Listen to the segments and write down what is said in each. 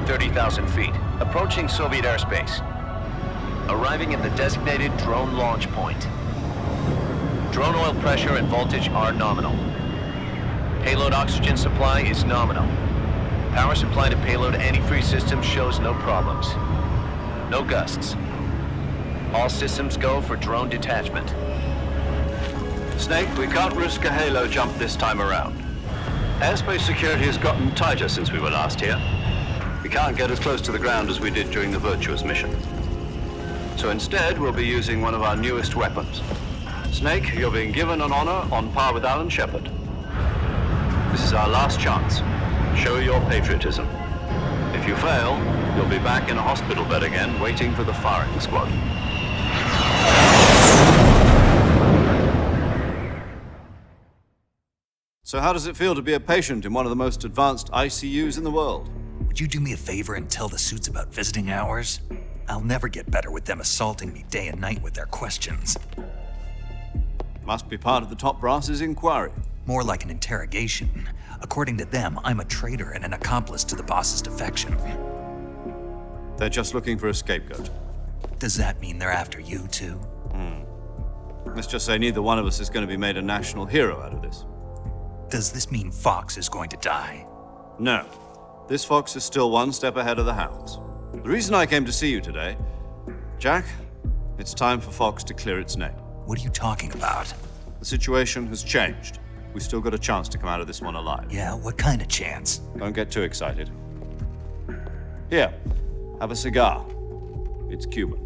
30,000 feet, approaching Soviet airspace. Arriving at the designated drone launch point. Drone oil pressure and voltage are nominal. Payload oxygen supply is nominal. Power supply to payload antifreeze system shows no problems. No gusts. All systems go for drone detachment. Snake, we can't risk a halo jump this time around. Airspace security has gotten tighter since we were last here. We can't get as close to the ground as we did during the Virtuous mission. So instead, we'll be using one of our newest weapons. Snake, you're being given an honor on par with Alan Shepard. This is our last chance. Show your patriotism. If you fail, you'll be back in a hospital bed again, waiting for the firing squad. So how does it feel to be a patient in one of the most advanced ICUs in the world? Would you do me a favor and tell the suits about visiting hours? I'll never get better with them assaulting me day and night with their questions. Must be part of the top brass's inquiry. More like an interrogation. According to them, I'm a traitor and an accomplice to the boss's defection. They're just looking for a scapegoat. Does that mean they're after you, too? Let's just say neither one of us is going to be made a national hero out of this. Does this mean Fox is going to die? No. This Fox is still one step ahead of the Hounds. The reason I came to see you today, Jack, it's time for Fox to clear its name. What are you talking about? The situation has changed. We still got a chance to come out of this one alive. Yeah, what kind of chance? Don't get too excited. Here, have a cigar. It's Cuban.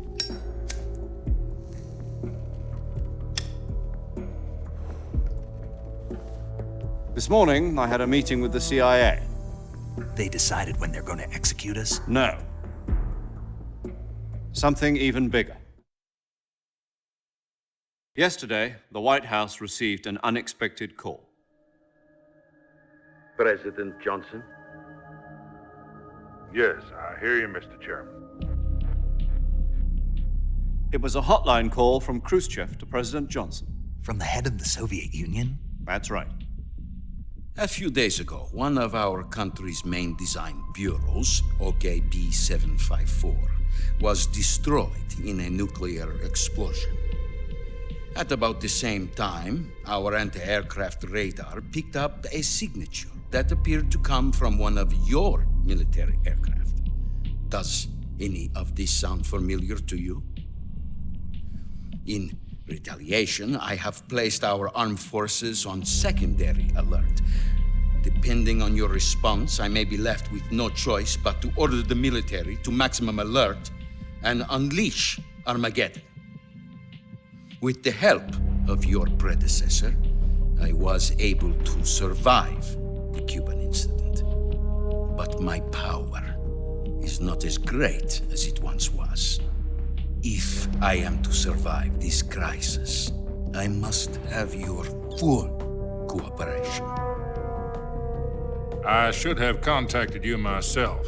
This morning, I had a meeting with the CIA. They decided when they're going to execute us? No. Something even bigger. Yesterday, the White House received an unexpected call. President Johnson? Yes, I hear you, Mr. Chairman. It was a hotline call from Khrushchev to President Johnson. From the head of the Soviet Union? That's right. A few days ago, one of our country's main design bureaus, OKB 754, was destroyed in a nuclear explosion. At about the same time, our anti-aircraft radar picked up a signature that appeared to come from one of your military aircraft. Does any of this sound familiar to you? In retaliation, I have placed our armed forces on secondary alert. Depending on your response, I may be left with no choice but to order the military to maximum alert and unleash Armageddon. With the help of your predecessor, I was able to survive the Cuban incident. But my power is not as great as it once was. If I am to survive this crisis, I must have your full cooperation. I should have contacted you myself.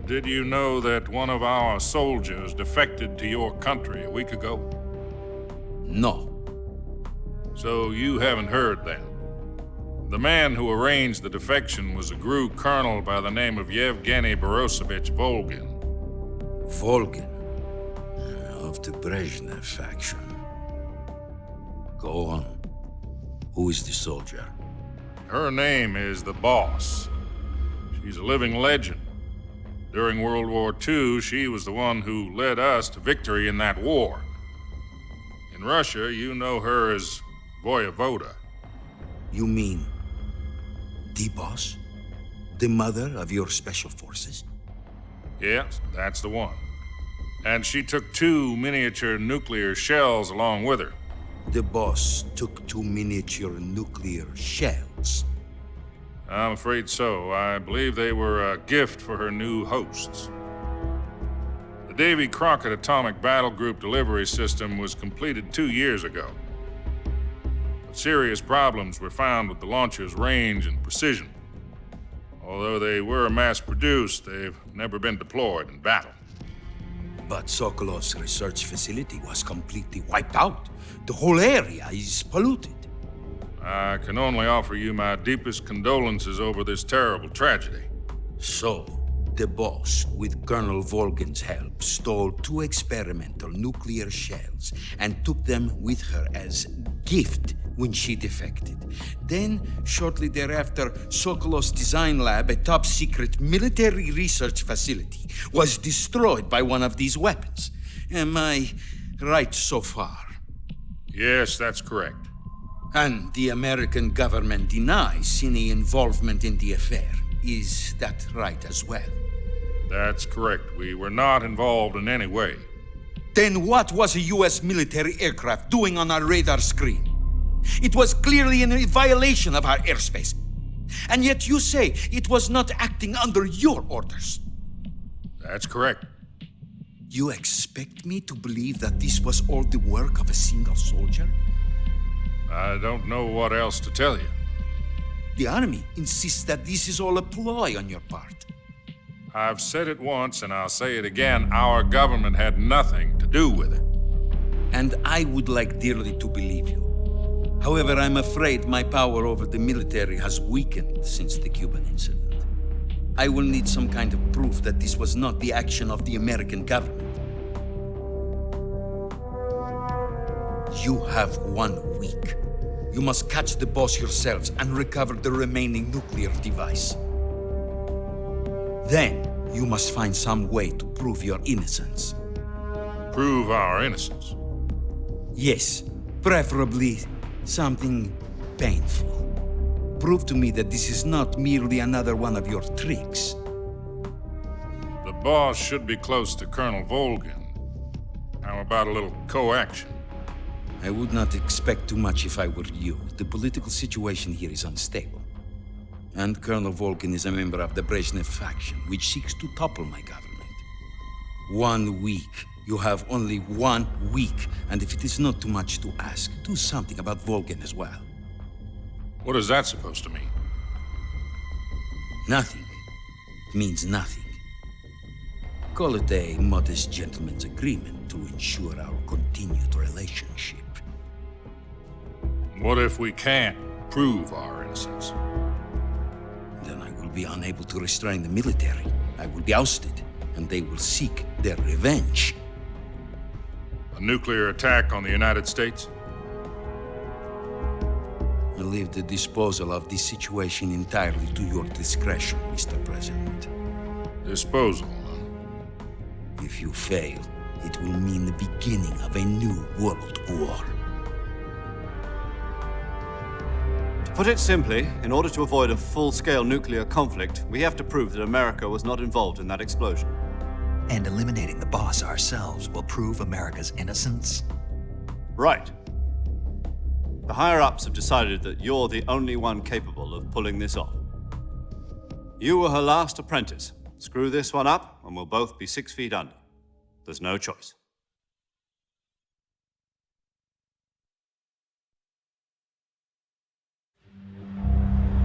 Did you know that one of our soldiers defected to your country a week ago? No. So you haven't heard then. The man who arranged the defection was a GRU colonel by the name of Yevgeny Borosovich Volgin. Volgin, of the Brezhnev faction. Go on. Who is the soldier? Her name is the Boss. She's a living legend. During World War II, she was the one who led us to victory in that war. In Russia, you know her as Voyevoda. You mean the boss? The mother of your special forces? Yes, that's the one. And she took 2 miniature nuclear shells along with her. The boss took 2 miniature nuclear shells. I'm afraid so. I believe they were a gift for her new hosts. The Davy Crockett Atomic Battle Group delivery system was completed 2 years ago. But serious problems were found with the launcher's range and precision. Although they were mass-produced, they've never been deployed in battle. But Sokolov's research facility was completely wiped out. The whole area is polluted. I can only offer you my deepest condolences over this terrible tragedy. So, the boss, with Colonel Volgin's help, stole 2 experimental nuclear shells and took them with her as gift when she defected. Then, shortly thereafter, Sokolov's design lab, a top-secret military research facility, was destroyed by one of these weapons. Am I right so far? Yes, that's correct. And the American government denies any involvement in the affair. Is that right as well? That's correct. We were not involved in any way. Then what was a U.S. military aircraft doing on our radar screen? It was clearly in violation of our airspace. And yet you say it was not acting under your orders. That's correct. You expect me to believe that this was all the work of a single soldier? I don't know what else to tell you. The army insists that this is all a ploy on your part. I've said it once and I'll say it again. Our government had nothing to do with it. And I would like dearly to believe you. However, I'm afraid my power over the military has weakened since the Cuban incident. I will need some kind of proof that this was not the action of the American government. You have 1 week. You must catch the boss yourselves and recover the remaining nuclear device. Then, you must find some way to prove your innocence. Prove our innocence. Yes, preferably something painful. Prove to me that this is not merely another one of your tricks. The boss should be close to Colonel Volgin. How about a little coaction? I would not expect too much if I were you. The political situation here is unstable. And Colonel Volgin is a member of the Brezhnev faction, which seeks to topple my government. 1 week. You have only 1 week. And if it is not too much to ask, do something about Volgin as well. What is that supposed to mean? Nothing. It means nothing. Call it a modest gentleman's agreement to ensure our continued relationship. What if we can't prove our innocence? Then I will be unable to restrain the military. I will be ousted, and they will seek their revenge. A nuclear attack on the United States? I leave the disposal of this situation entirely to your discretion, Mr. President. Disposal, huh? If you fail, it will mean the beginning of a new world war. To put it simply, in order to avoid a full-scale nuclear conflict, we have to prove that America was not involved in that explosion. And eliminating the boss ourselves will prove America's innocence? Right. The higher-ups have decided that you're the only one capable of pulling this off. You were her last apprentice. Screw this one up, and we'll both be 6 feet under. There's no choice.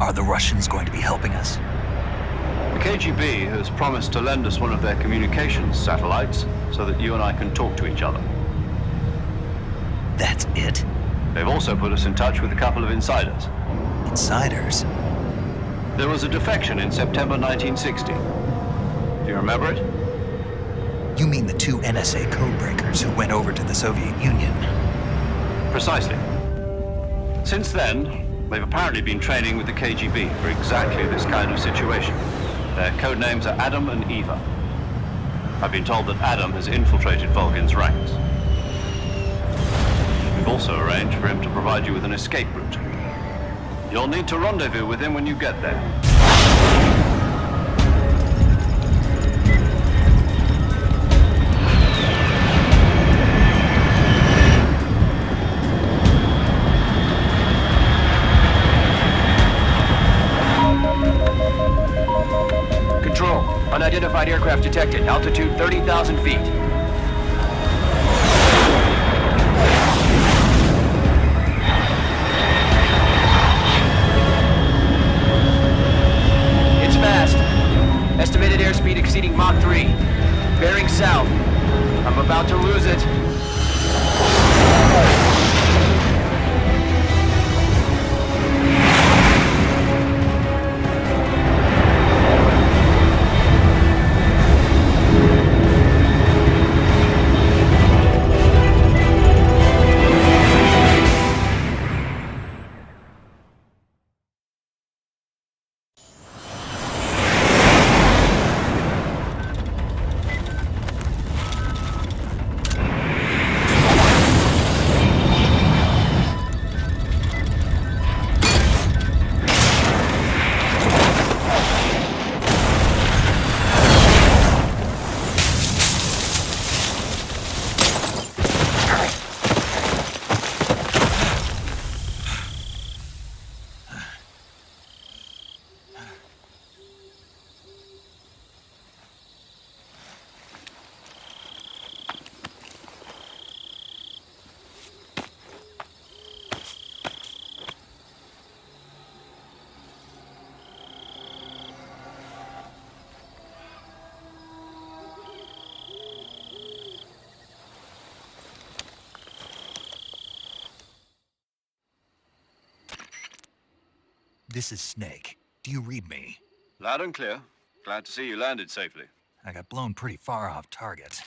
Are the Russians going to be helping us? The KGB has promised to lend us one of their communications satellites so that you and I can talk to each other. That's it? They've also put us in touch with a couple of insiders. Insiders? There was a defection in September 1960. Do you remember it? You mean the 2 NSA codebreakers who went over to the Soviet Union? Precisely. Since then, they've apparently been training with the KGB for exactly this kind of situation. Their code names are Adam and Eva. I've been told that Adam has infiltrated Volgin's ranks. We've also arranged for him to provide you with an escape route. You'll need to rendezvous with him when you get there. Control. Unidentified aircraft detected. Altitude 30,000 feet. It's fast. Estimated airspeed exceeding Mach 3. Bearing south. I'm about to lose it. This is Snake. Do you read me? Loud and clear. Glad to see you landed safely. I got blown pretty far off target.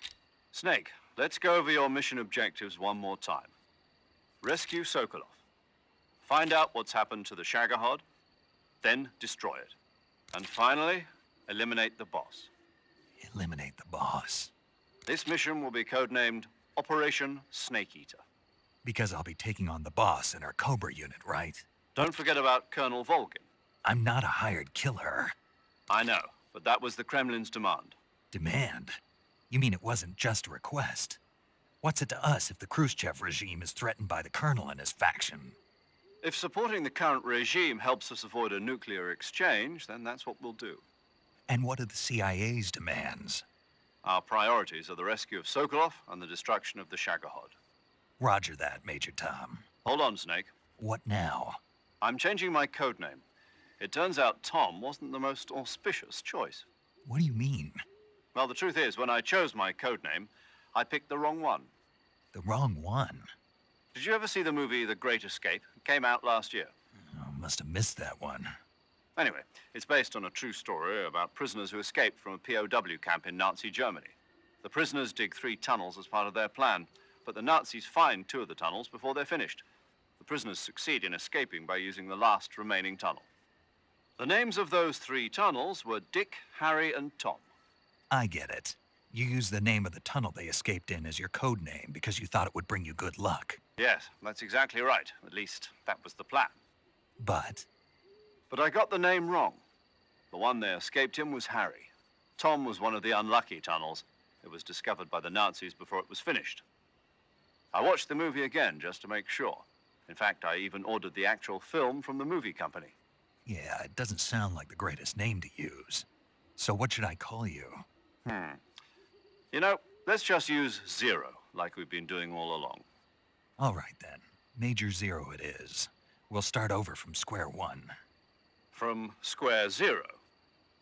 Snake, let's go over your mission objectives one more time. Rescue Sokolov. Find out what's happened to the Shagohod, then destroy it. And finally, eliminate the boss. Eliminate the boss. This mission will be codenamed Operation Snake Eater. Because I'll be taking on the boss in our Cobra unit, right? Don't forget about Colonel Volgin. I'm not a hired killer. I know, but that was the Kremlin's demand. Demand? You mean it wasn't just a request? What's it to us if the Khrushchev regime is threatened by the Colonel and his faction? If supporting the current regime helps us avoid a nuclear exchange, then that's what we'll do. And what are the CIA's demands? Our priorities are the rescue of Sokolov and the destruction of the Shagohod. Roger that, Major Tom. Hold on, Snake. What now? I'm changing my codename. It turns out Tom wasn't the most auspicious choice. What do you mean? Well, the truth is, when I chose my codename, I picked the wrong one. The wrong one? Did you ever see the movie The Great Escape? It came out last year. Oh, must have missed that one. Anyway, it's based on a true story about prisoners who escaped from a POW camp in Nazi Germany. The prisoners dig 3 tunnels as part of their plan, but the Nazis find 2 of the tunnels before they're finished. The prisoners succeed in escaping by using the last remaining tunnel. The names of those 3 tunnels were Dick, Harry, and Tom. I get it. You used the name of the tunnel they escaped in as your code name because you thought it would bring you good luck. Yes, that's exactly right. At least, that was the plan. But But I got the name wrong. The one they escaped in was Harry. Tom was one of the unlucky tunnels. It was discovered by the Nazis before it was finished. I watched the movie again just to make sure. In fact, I even ordered the actual film from the movie company. yeah, it doesn't sound like the greatest name to use. So what should I call you? You know, let's just use Zero, like we've been doing all along. All right then. Major Zero it is. We'll start over from square one. From square 0.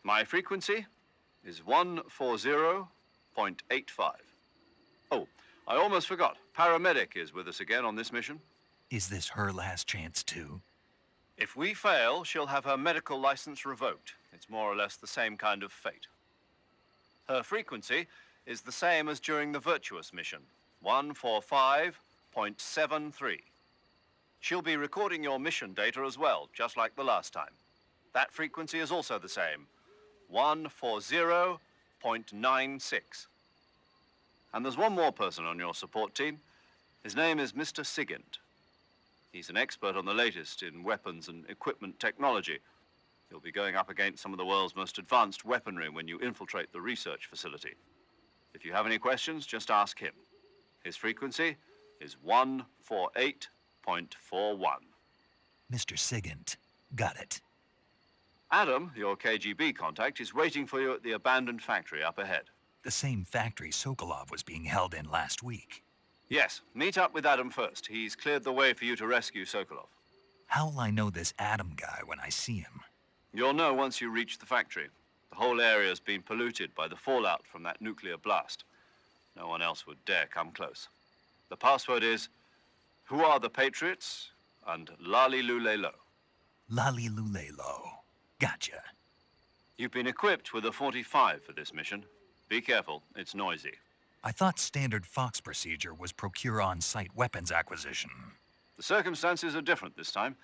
My frequency is 140.85. Oh, I almost forgot. Paramedic is with us again on this mission. Is this her last chance too? If we fail, she'll have her medical license revoked. It's more or less the same kind of fate. Her frequency is the same as during the Virtuous mission, 145.73. She'll be recording your mission data as well, just like the last time. That frequency is also the same, 140.96. And there's one more person on your support team. His name is Mr. Sigint. He's an expert on the latest in weapons and equipment technology. You'll be going up against some of the world's most advanced weaponry when you infiltrate the research facility. If you have any questions, just ask him. His frequency is 148.41. Mr. Sigint. Got it. Adam, your KGB contact, is waiting for you at the abandoned factory up ahead. The same factory Sokolov was being held in last week. Yes, meet up with Adam first. He's cleared the way for you to rescue Sokolov. How'll I know this Adam guy when I see him? You'll know once you reach the factory. The whole area's been polluted by the fallout from that nuclear blast. No one else would dare come close. The password is, "Who are the Patriots?" and Lali Lulelo. Lali Lulelo. Gotcha. You've been equipped with a 45 for this mission. Be careful, it's noisy. I thought standard Fox procedure was procure on-site weapons acquisition. The circumstances are different this time.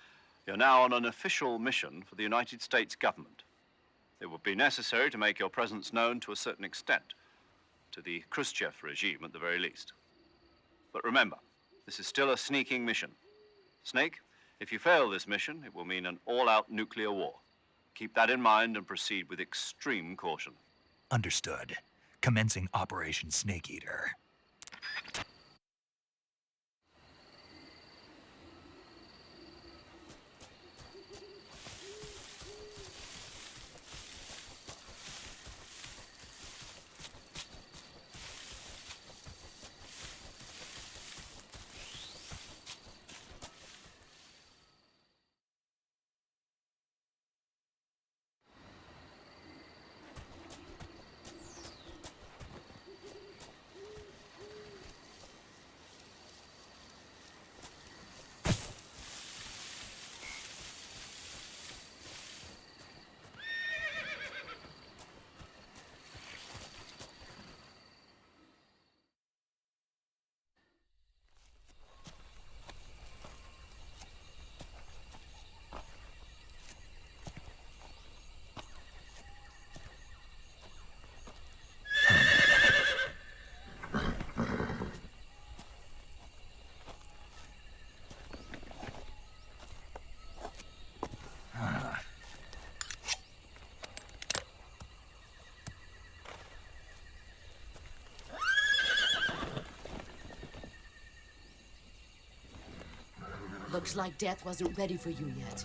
You're now on an official mission for the United States government. It would be necessary to make your presence known to a certain extent, to the Khrushchev regime at the very least. But remember, this is still a sneaking mission. Snake, if you fail this mission, it will mean an all-out nuclear war. Keep that in mind and proceed with extreme caution. Understood. Commencing Operation Snake Eater. Looks like death wasn't ready for you yet.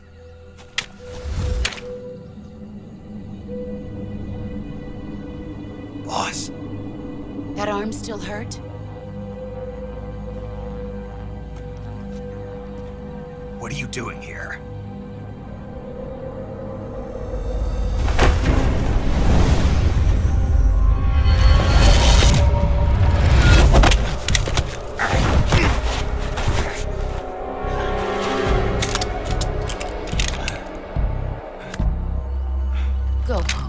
Boss, That arm still hurt? what are you doing here? Go home.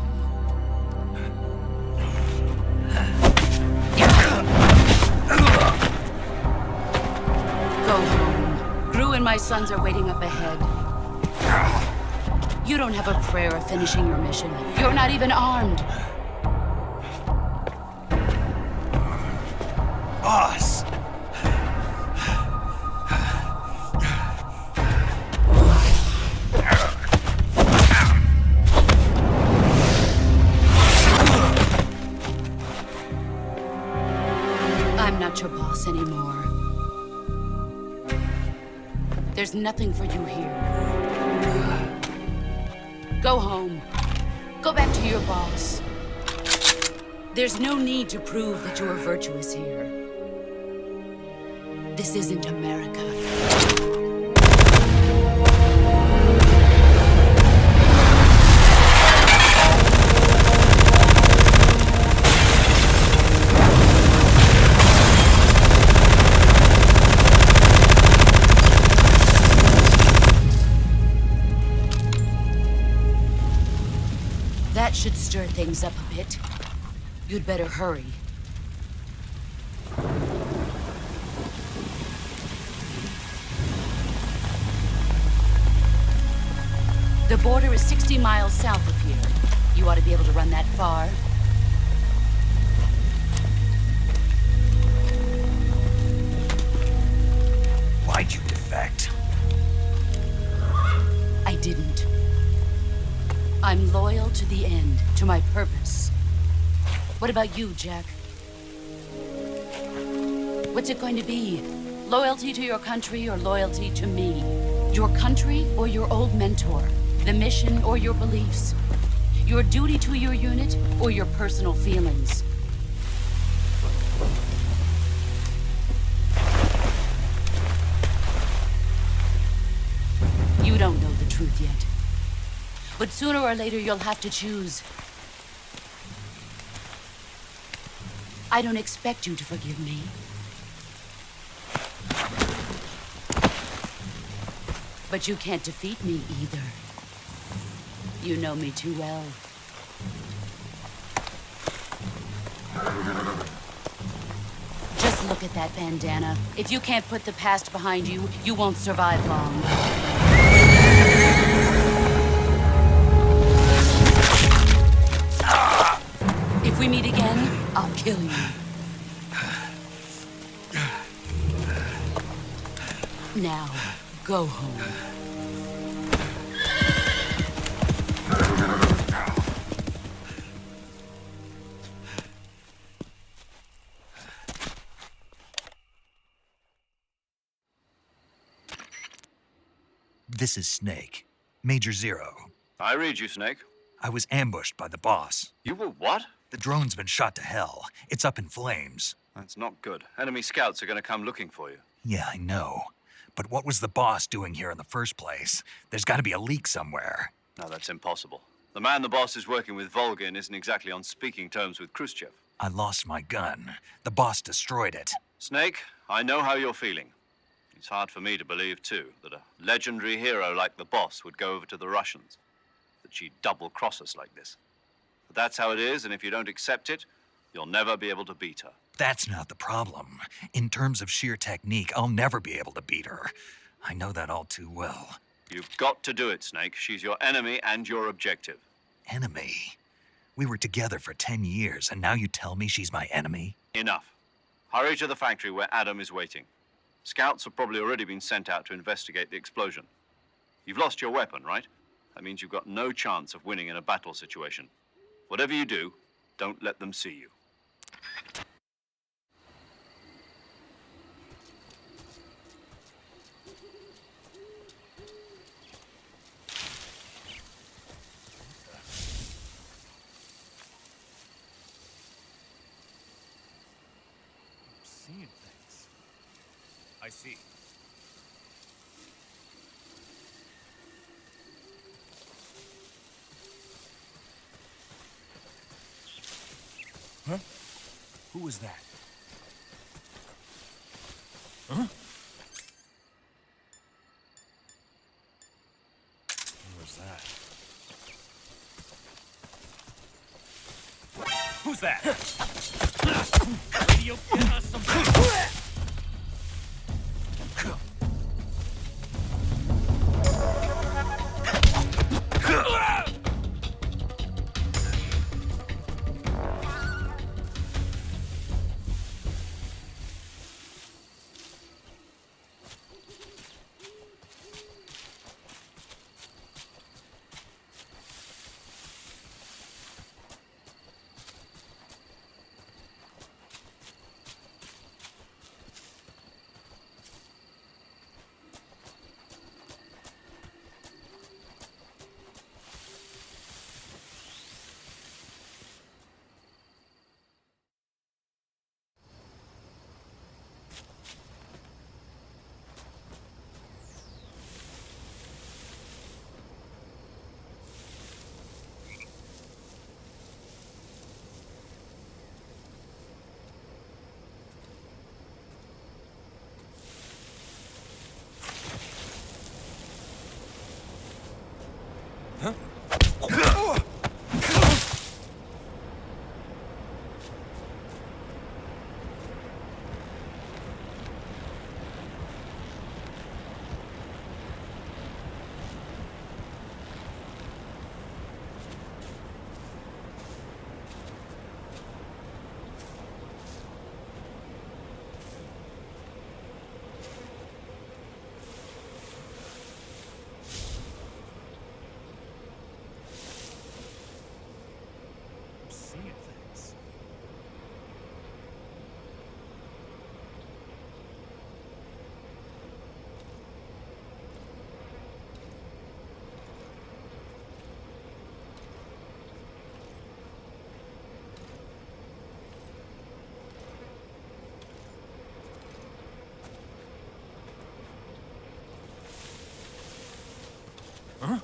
Go home. Gru and my sons are waiting up ahead. You don't have a prayer of finishing your mission. You're not even armed. Boss! I'm not your boss anymore. There's nothing for you here. Go home. Go back to your boss. There's no need to prove that you are virtuous here. This isn't America. That should stir things up a bit. You'd better hurry. The border is 60 miles south of here. You ought to be able to run that far. Why'd you defect? I didn't. I'm loyal to the end, to my purpose. What about you, Jack? What's it going to be? Loyalty to your country or loyalty to me? Your country or your old mentor? The mission or your beliefs? Your duty to your unit or your personal feelings? You don't know the truth yet. But sooner or later, you'll have to choose. I don't expect you to forgive me. But you can't defeat me either. You know me too well. Just look at that bandana. If you can't put the past behind you, you won't survive long. If we meet again, I'll kill you. Now, go home. This is Snake. Major Zero. I read you, Snake. I was ambushed by the boss. You were what? The drone's been shot to hell. It's up in flames. That's not good. Enemy scouts are going to come looking for you. Yeah, I know. But what was the boss doing here in the first place? There's got to be a leak somewhere. No, that's impossible. The man the boss is working with, Volgin, isn't exactly on speaking terms with Khrushchev. I lost my gun. The boss destroyed it. Snake, I know how you're feeling. It's hard for me to believe, too, that a legendary hero like the boss would go over to the Russians. That she'd double-cross us like this. But that's how it is, and if you don't accept it, you'll never be able to beat her. That's not the problem. In terms of sheer technique, I'll never be able to beat her. I know that all too well. You've got to do it, Snake. She's your enemy and your objective. Enemy? We were together for 10 years, and now you tell me she's my enemy? Enough. Hurry to the factory where Adam is waiting. Scouts have probably already been sent out to investigate the explosion. You've lost your weapon, right? That means you've got no chance of winning in a battle situation. Whatever you do, don't let them see you. I see. Huh? Who was that? Huh? Who was that? Who's that? You get us some... Seeing things. Huh?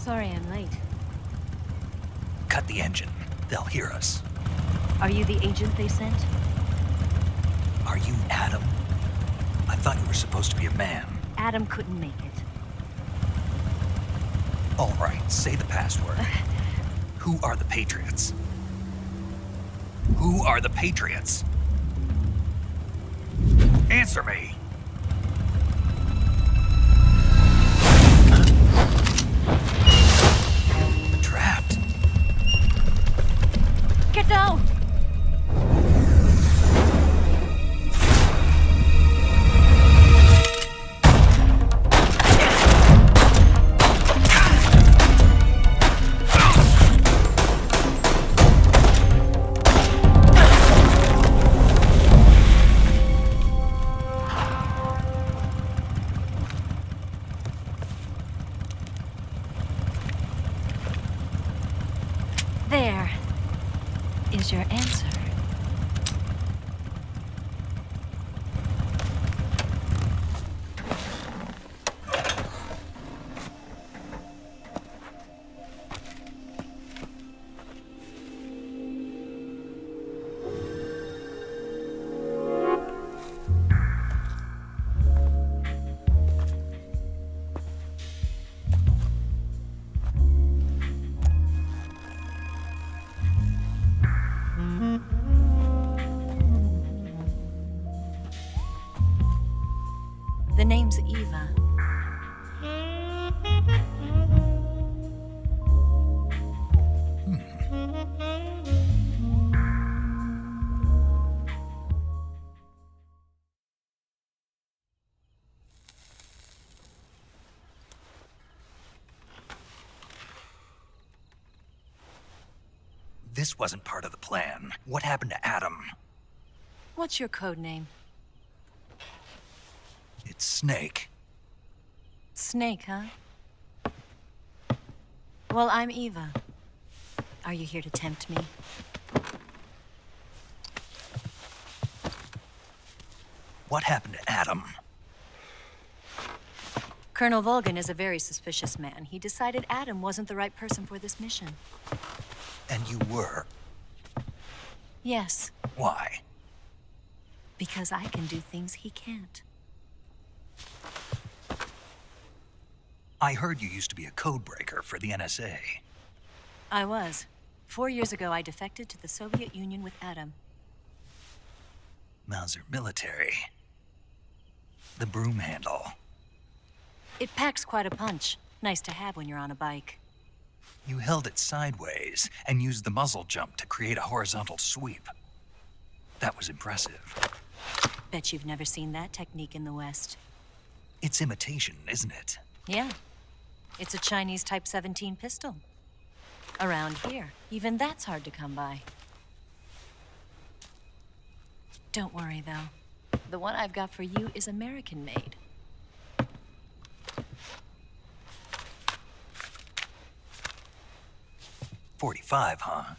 Sorry I'm late. Cut the engine. They'll hear us. Are you the agent they sent? Are you Adam? I thought you were supposed to be a man. Adam couldn't make it. All right, say the password. Who are the Patriots? Who are the Patriots? Answer me! Trapped. Get down! There is your answer. The name's Eva. This wasn't part of the plan. What happened to Adam? What's your code name? It's Snake. Snake, huh? Well, I'm Eva. Are you here to tempt me? What happened to Adam? Colonel Volgin is a very suspicious man. He decided Adam wasn't the right person for this mission. And you were. Yes, Why? because I can do things he can't. I heard you used to be a codebreaker for the NSA. I was. 4 years ago, I defected to the Soviet Union with Adam. Mauser military. The broom handle. It packs quite a punch. Nice to have when you're on a bike. You held it sideways and used the muzzle jump to create a horizontal sweep. That was impressive. Bet you've never seen that technique in the West. It's imitation, isn't it? Yeah. It's a Chinese Type 17 pistol. Around here, even that's hard to come by. Don't worry, though. The one I've got for you is American-made. .45, huh?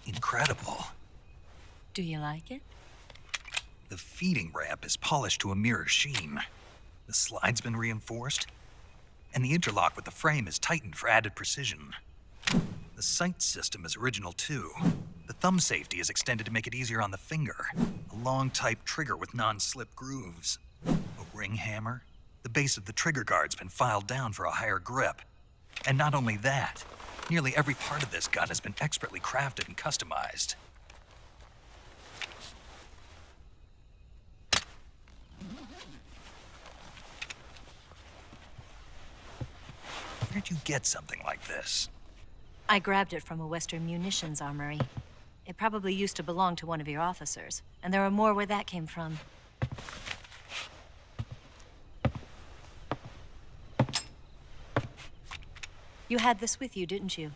Incredible. Do you like it? The feeding ramp is polished to a mirror sheen. The slide's been reinforced, and the interlock with the frame is tightened for added precision. The sight system is original too. The thumb safety is extended to make it easier on the finger. A long type trigger with non-slip grooves. A ring hammer. The base of the trigger guard's been filed down for a higher grip. And not only that, nearly every part of this gun has been expertly crafted and customized. Where'd you get something like this? I grabbed it from a Western munitions armory. It probably used to belong to one of your officers, and there are more where that came from. You had this with you, didn't you?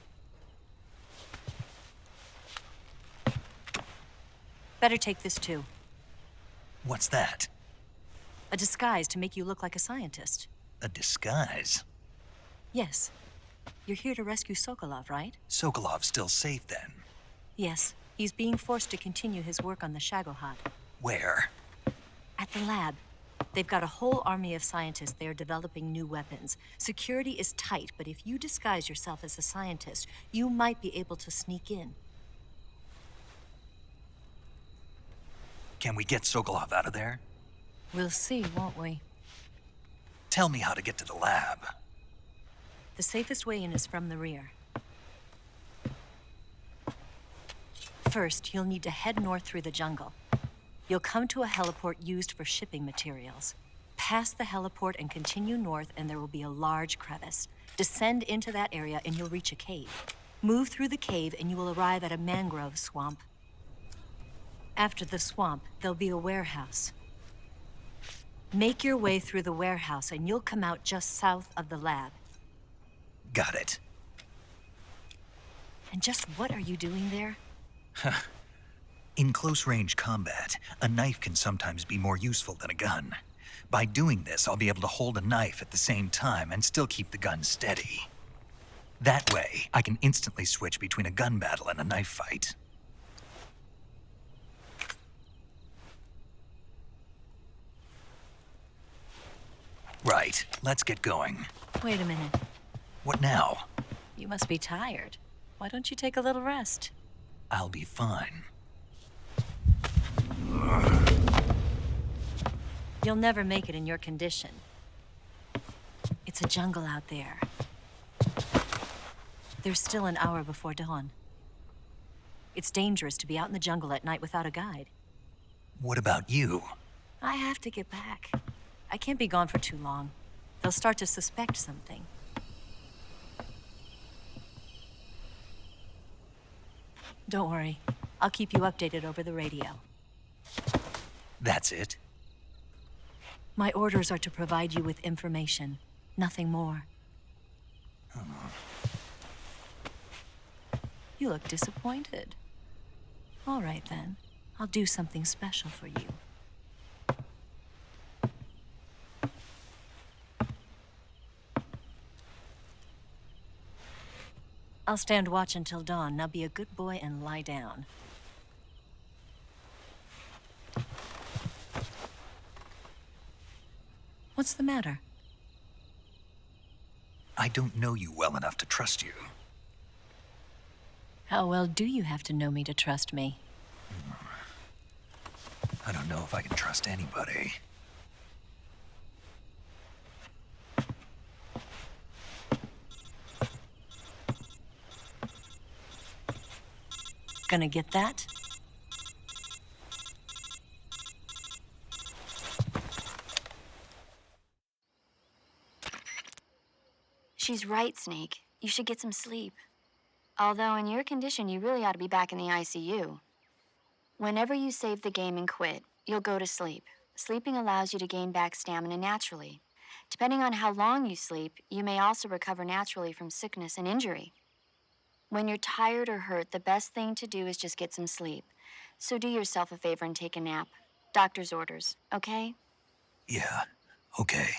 Better take this too. What's that? A disguise to make you look like a scientist. A disguise? Yes. You're here to rescue Sokolov, right? Sokolov's still safe then? Yes. He's being forced to continue his work on the Shagohod. Where? At the lab. They've got a whole army of scientists there developing new weapons. Security is tight, but if you disguise yourself as a scientist, you might be able to sneak in. Can we get Sokolov out of there? We'll see, won't we? Tell me how to get to the lab. The safest way in is from the rear. First, you'll need to head north through the jungle. You'll come to a heliport used for shipping materials. Pass the heliport and continue north, and there will be a large crevice. Descend into that area, and you'll reach a cave. Move through the cave, and you will arrive at a mangrove swamp. After the swamp, there'll be a warehouse. Make your way through the warehouse, and you'll come out just south of the lab. Got it. And just what are you doing there? In close-range combat, a knife can sometimes be more useful than a gun. By doing this, I'll be able to hold a knife at the same time and still keep the gun steady. That way, I can instantly switch between a gun battle and a knife fight. Right, let's get going. Wait a minute. What now? You must be tired. Why don't you take a little rest? I'll be fine. You'll never make it in your condition. It's a jungle out there. There's still an hour before dawn. It's dangerous to be out in the jungle at night without a guide. What about you? I have to get back. I can't be gone for too long. They'll start to suspect something. Don't worry. I'll keep you updated over the radio. That's it? My orders are to provide you with information, nothing more. You look disappointed. All right, then. I'll do something special for you. I'll stand watch until dawn. Now be a good boy and lie down. What's the matter? I don't know you well enough to trust you. How well do you have to know me to trust me? I don't know if I can trust anybody. Gonna get that? She's right, Snake. You should get some sleep. Although in your condition, you really ought to be back in the ICU. Whenever you save the game and quit, you'll go to sleep. Sleeping allows you to gain back stamina naturally. Depending on how long you sleep, you may also recover naturally from sickness and injury. When you're tired or hurt, the best thing to do is just get some sleep. So do yourself a favor and take a nap. Doctor's orders, okay? Yeah, okay.